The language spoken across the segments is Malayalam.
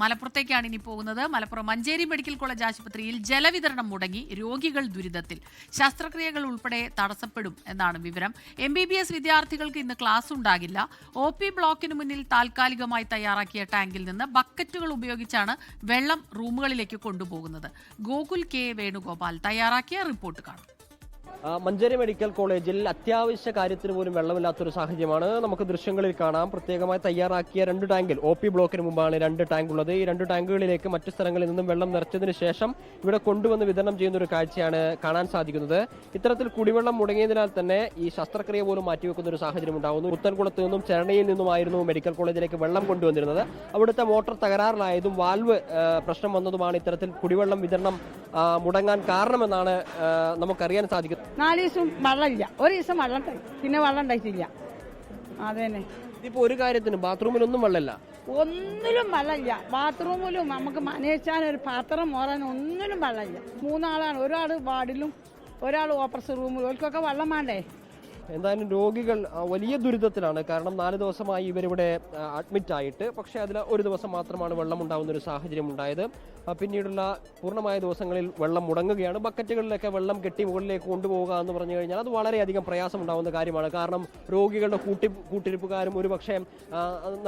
മലപ്പുറത്തേക്കാണ് ഇനി പോകുന്നത്. മലപ്പുറം മഞ്ചേരി മെഡിക്കൽ കോളേജ് ആശുപത്രിയിൽ ജലവിതരണം മുടങ്ങി, രോഗികൾ ദുരിതത്തിൽ. ശസ്ത്രക്രിയകൾ ഉൾപ്പെടെ തടസ്സപ്പെടും എന്നാണ് വിവരം. MBBS വിദ്യാർത്ഥികൾക്ക് ഇന്ന് ക്ലാസ് ഉണ്ടാകില്ല. OP ബ്ലോക്കിന് മുന്നിൽ താൽക്കാലികമായി തയ്യാറാക്കിയ ടാങ്കിൽ നിന്ന് ബക്കറ്റുകൾ ഉപയോഗിച്ചാണ് വെള്ളം റൂമുകളിലേക്ക് കൊണ്ടുപോകുന്നത്. ഗോകുൽ K വേണുഗോപാൽ തയ്യാറാക്കിയ റിപ്പോർട്ട് കാണും. മഞ്ചേരി മെഡിക്കൽ കോളേജിൽ അത്യാവശ്യ കാര്യത്തിന് പോലും വെള്ളമില്ലാത്തൊരു സാഹചര്യമാണ് നമുക്ക് ദൃശ്യങ്ങളിൽ കാണാം. പ്രത്യേകമായി തയ്യാറാക്കിയ 2 ടാങ്കിൽ, OP ബ്ലോക്കിന് മുമ്പാണ് 2 ടാങ്ക് ഉള്ളത്. ഈ 2 ടാങ്കുകളിലേക്ക് മറ്റു സ്ഥലങ്ങളിൽ നിന്നും വെള്ളം നിറച്ചതിന് ശേഷം ഇവിടെ കൊണ്ടുവന്ന് വിതരണം ചെയ്യുന്ന ഒരു കാഴ്ചയാണ് കാണാൻ സാധിക്കുന്നത്. ഇത്തരത്തിൽ കുടിവെള്ളം മുടങ്ങിയതിനാൽ തന്നെ ഈ ശസ്ത്രക്രിയ പോലും മാറ്റിവെക്കുന്ന ഒരു സാഹചര്യം ഉണ്ടാകുന്നു. പുത്തൻകുളത്ത് നിന്നും ചെരണയിൽ നിന്നുമായിരുന്നു മെഡിക്കൽ കോളേജിലേക്ക് വെള്ളം കൊണ്ടുവന്നിരുന്നത്. അവിടുത്തെ മോട്ടോർ തകരാറിലായതും വാൽവ് പ്രശ്നം വന്നതുമാണ് ഇത്തരത്തിൽ കുടിവെള്ളം വിതരണം മുടങ്ങാൻ കാരണമെന്നാണ് നമുക്കറിയാൻ സാധിക്കുന്നത്. 4 ദിവസം വെള്ളമില്ല, ഒരു ദിവസം വെള്ളം ഉണ്ടായി, പിന്നെ വെള്ളം ഉണ്ടായിട്ടില്ല. അതന്നെ ഇതിപ്പോ ഒരു കാര്യത്തിനും ബാത്റൂമിലൊന്നും വെള്ളമില്ല, ഒന്നിലും വെള്ളമില്ല. ബാത്റൂമിലും നമുക്ക് മനേച്ചാൻ ഒരു പാത്രം മോറാൻ ഒന്നിനും വെള്ളമില്ല. 3 ആളാണ്, ഒരാൾ വാർഡിലും ഒരാൾ ഓപ്പറേഷൻ റൂമിലും. ഓർക്കൊക്കെ വെള്ളം വേണ്ടേ? എന്തായാലും രോഗികൾ വലിയ ദുരിതത്തിലാണ്. കാരണം 4 ദിവസമായി ഇവരിവിടെ അഡ്മിറ്റ് ആയിട്ട്, പക്ഷേ അതിൽ ഒരു ദിവസം മാത്രമാണ് വെള്ളം ഉണ്ടാകുന്ന ഒരു സാഹചര്യം ഉണ്ടായത്. പിന്നീടുള്ള പൂർണ്ണമായ ദിവസങ്ങളിൽ വെള്ളം മുടങ്ങുകയാണ്. ബക്കറ്റുകളിലൊക്കെ വെള്ളം കെട്ടി മുകളിലേക്ക് കൊണ്ടുപോകുക എന്ന് പറഞ്ഞു കഴിഞ്ഞാൽ അത് വളരെയധികം പ്രയാസം ഉണ്ടാകുന്ന കാര്യമാണ്. കാരണം രോഗികളുടെ കൂട്ടിരിപ്പുകാരും ഒരു പക്ഷേ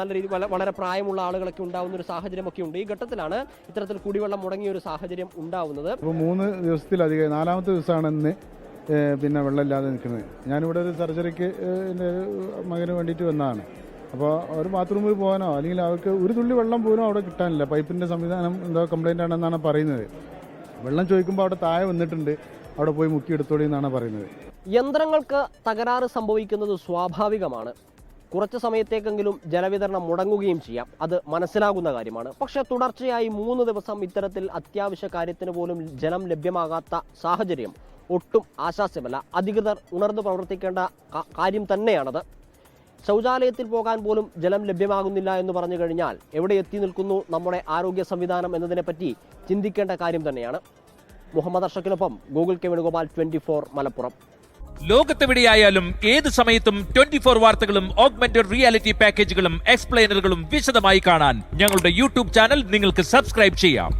നല്ല രീതിയിൽ വളരെ പ്രായമുള്ള ആളുകളൊക്കെ ഉണ്ടാകുന്ന ഒരു സാഹചര്യമൊക്കെ ഉണ്ട്. ഈ ഘട്ടത്തിലാണ് ഇത്തരത്തിൽ കുടിവെള്ളം മുടങ്ങിയ ഒരു സാഹചര്യം ഉണ്ടാവുന്നത്. 3 ദിവസത്തിലധികം 4ാമത്തെ ദിവസമാണ് ഇന്ന് പിന്നെ വെള്ളമില്ലാതെ നിൽക്കുന്നത്. ഞാനിവിടെ ഒരു സർജറിക്ക് എൻ്റെ മകന് വേണ്ടിയിട്ട് വന്നതാണ്. അപ്പോൾ ഒരു ബാത്റൂമിൽ പോകാനോ അല്ലെങ്കിൽ അവർക്ക് ഒരു തുള്ളി വെള്ളം പോലും അവിടെ കിട്ടാനില്ല. പൈപ്പിൻ്റെ സംവിധാനം എന്തോ കംപ്ലൈൻ്റ് ആണെന്നാണ് പറയുന്നത്. വെള്ളം ചോദിക്കുമ്പോൾ അവിടെ താഴെ വന്നിട്ടുണ്ട്, അവിടെ പോയി മുക്കിയെടുത്തോളി എന്നാണ് പറയുന്നത്. യന്ത്രങ്ങൾക്ക് തകരാറ് സംഭവിക്കുന്നത് സ്വാഭാവികമാണ്. കുറച്ച് സമയത്തേക്കെങ്കിലും ജലവിതരണം മുടങ്ങുകയും ചെയ്യാം, അത് മനസ്സിലാകുന്ന കാര്യമാണ്. പക്ഷേ തുടർച്ചയായി 3 ദിവസം ഇത്തരത്തിൽ അത്യാവശ്യ കാര്യത്തിന് പോലും ജലം ലഭ്യമാകാത്ത സാഹചര്യം ഒട്ടും ആശാസ്യമല്ല. അധികൃതർ ഉണർന്നു പ്രവർത്തിക്കേണ്ട കാര്യം തന്നെയാണത്. ശൗചാലയത്തിൽ പോകാൻ പോലും ജലം ലഭ്യമാകുന്നില്ല എന്ന് പറഞ്ഞു കഴിഞ്ഞാൽ എവിടെ എത്തി നിൽക്കുന്നു നമ്മുടെ ആരോഗ്യ സംവിധാനം എന്നതിനെപ്പറ്റി ചിന്തിക്കേണ്ട കാര്യം തന്നെയാണ്. മുഹമ്മദ് അർഷക്കിനൊപ്പം ഗൂഗിൾ K വേണുഗോപാൽ, 24 മലപ്പുറം. ലോകത്തെവിടെയായാലും ഏത് സമയത്തും 24 വാർത്തകളും ഓഗ്മെന്റഡ് റിയാലിറ്റി പാക്കേജുകളും എക്സ്പ്ലെയിനറുകളും വിശദമായി കാണാൻ ഞങ്ങളുടെ YouTube ചാനൽ നിങ്ങൾക്ക് സബ്സ്ക്രൈബ് ചെയ്യാം.